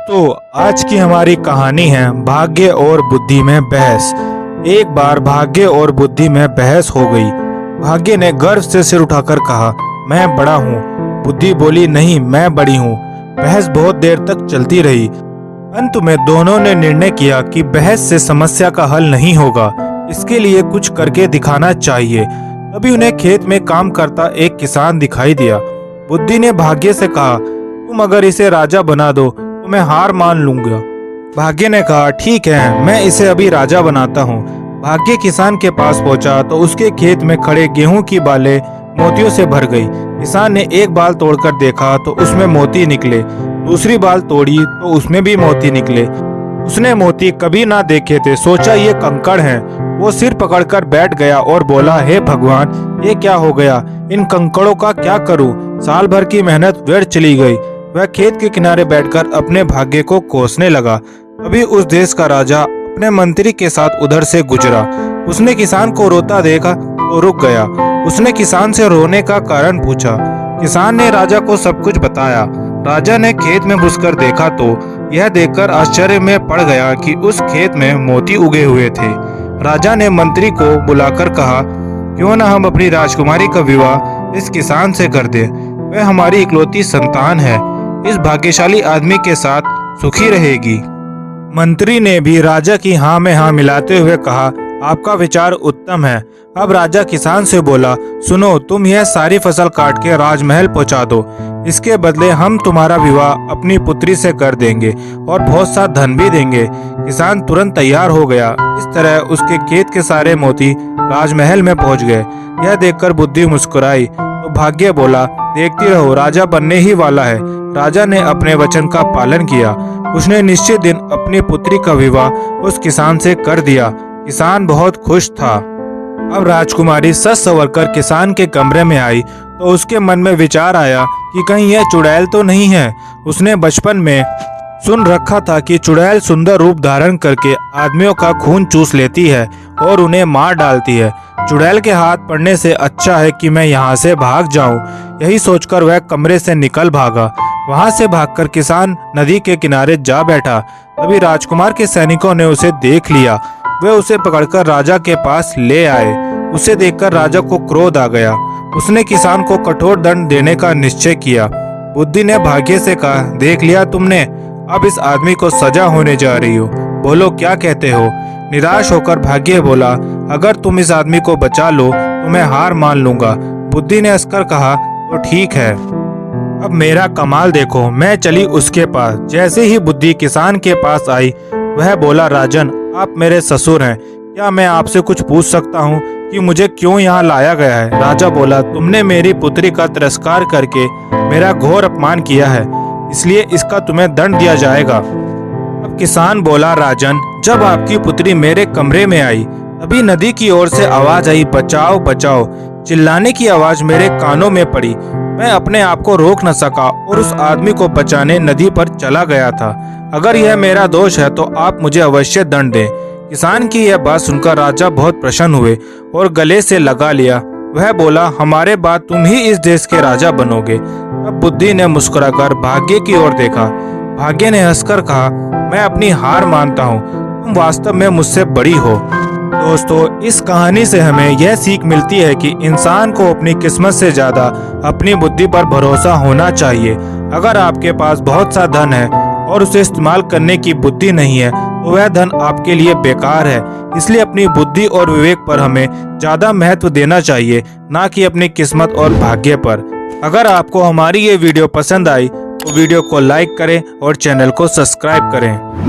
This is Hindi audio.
दोस्तों, आज की हमारी कहानी है भाग्य और बुद्धि में बहस। एक बार भाग्य और बुद्धि में बहस हो गई। भाग्य ने गर्व से सिर उठाकर कहा, मैं बड़ा हूँ। बुद्धि बोली, नहीं, मैं बड़ी हूँ। बहस बहुत देर तक चलती रही। अंत में दोनों ने निर्णय किया कि बहस से समस्या का हल नहीं होगा, इसके लिए कुछ करके दिखाना चाहिए। तभी उन्हें खेत में काम करता एक किसान दिखाई दिया। बुद्धि ने भाग्य से कहा, तुम अगर इसे राजा बना दो तो मैं हार मान लूंगा। भाग्य ने कहा, ठीक है, मैं इसे अभी राजा बनाता हूँ। भाग्य किसान के पास पहुंचा तो उसके खेत में खड़े गेहूं की बालें मोतियों से भर गई। किसान ने एक बाल तोड़कर देखा तो उसमें मोती निकले। दूसरी बाल तोड़ी तो उसमें भी मोती निकले। उसने मोती कभी ना देखे थे, सोचा ये कंकड़ हैं। वो सिर पकड़कर बैठ गया और बोला, हे भगवान, ये क्या हो गया? इन कंकड़ों का क्या करूं? साल भर की मेहनत व्यर्थ चली गई। वह खेत के किनारे बैठकर अपने भाग्य को कोसने लगा। तभी उस देश का राजा अपने मंत्री के साथ उधर से गुजरा। उसने किसान को रोता देखा तो रुक गया। उसने किसान से रोने का कारण पूछा। किसान ने राजा को सब कुछ बताया। राजा ने खेत में घुसकर देखा तो यह देखकर आश्चर्य में पड़ गया कि उस खेत में मोती उगे हुए थे। राजा ने मंत्री को बुलाकर कहा, क्यों न हम अपनी राजकुमारी का विवाह इस किसान से कर दें? वह हमारी इकलौती संतान है। इस भाग्यशाली आदमी के साथ सुखी रहेगी। मंत्री ने भी राजा की हाँ में हाँ मिलाते हुए कहा, आपका विचार उत्तम है। अब राजा किसान से बोला, सुनो, तुम यह सारी फसल काट के राजमहल पहुंचा दो। इसके बदले हम तुम्हारा विवाह अपनी पुत्री से कर देंगे और बहुत सा धन भी देंगे। किसान तुरंत तैयार हो गया। इस तरह उसके खेत के सारे मोती राजमहल में पहुंच गए। यह देखकर बुद्धि मुस्कुराई तो भाग्य बोला, देखती रहो, राजा बनने ही वाला है। राजा ने अपने वचन का पालन किया। उसने निश्चित दिन अपनी पुत्री का विवाह उस किसान से कर दिया। किसान बहुत खुश था। अब राजकुमारी सज संवरकर किसान के कमरे में आई तो उसके मन में विचार आया कि कहीं यह चुड़ैल तो नहीं है। उसने बचपन में सुन रखा था कि चुड़ैल सुंदर रूप धारण करके आदमियों का खून चूस लेती है और उन्हें मार डालती है। चुड़ैल के हाथ पड़ने से अच्छा है कि मैं यहाँ से भाग जाऊं। यही सोचकर वह कमरे से निकल भागा। वहां से भागकर किसान नदी के किनारे जा बैठा। तभी राजकुमार के सैनिकों ने उसे देख लिया। वे उसे पकड़कर राजा के पास ले आए। उसे देखकर राजा को क्रोध आ गया। उसने किसान को कठोर दंड देने का निश्चय किया। बुद्धि ने भाग्य से कहा, देख लिया तुमने, अब इस आदमी को सजा होने जा रही हो। बोलो, क्या कहते हो? निराश होकर भाग्य बोला, अगर तुम इस आदमी को बचा लो तो मैं हार मान लूंगा। बुद्धि ने हंसकर कहा, तो ठीक है, अब मेरा कमाल देखो। मैं चली उसके पास। जैसे ही बुद्धि किसान के पास आई, वह बोला, राजन, आप मेरे ससुर हैं। क्या मैं आपसे कुछ पूछ सकता हूँ कि मुझे क्यों यहाँ लाया गया है? राजा बोला, तुमने मेरी पुत्री का तिरस्कार करके मेरा घोर अपमान किया है, इसलिए इसका तुम्हें दंड दिया जाएगा। अब किसान बोला, राजन, जब आपकी पुत्री मेरे कमरे में आई तभी नदी की ओर से आवाज आई, बचाओ बचाओ। चिल्लाने की आवाज मेरे कानों में पड़ी। मैं अपने आप को रोक न सका और उस आदमी को बचाने नदी पर चला गया था। अगर यह मेरा दोष है तो आप मुझे अवश्य दंड दें। किसान की यह बात सुनकर राजा बहुत प्रसन्न हुए और गले से लगा लिया। वह बोला, हमारे बाद तुम ही इस देश के राजा बनोगे। अब बुद्धि ने मुस्कुराकर भाग्य की ओर देखा। भाग्य ने हंसकर कहा, मैं अपनी हार मानता हूँ, तुम वास्तव में मुझसे बड़ी हो। दोस्तों, इस कहानी से हमें यह सीख मिलती है कि इंसान को अपनी किस्मत से ज्यादा अपनी बुद्धि पर भरोसा होना चाहिए। अगर आपके पास बहुत सा धन है और उसे इस्तेमाल करने की बुद्धि नहीं है तो वह धन आपके लिए बेकार है। इसलिए अपनी बुद्धि और विवेक पर हमें ज्यादा महत्व देना चाहिए, ना कि अपनी किस्मत और भाग्य पर। अगर आपको हमारी ये वीडियो पसंद आई तो वीडियो को लाइक करें और चैनल को सब्सक्राइब करें।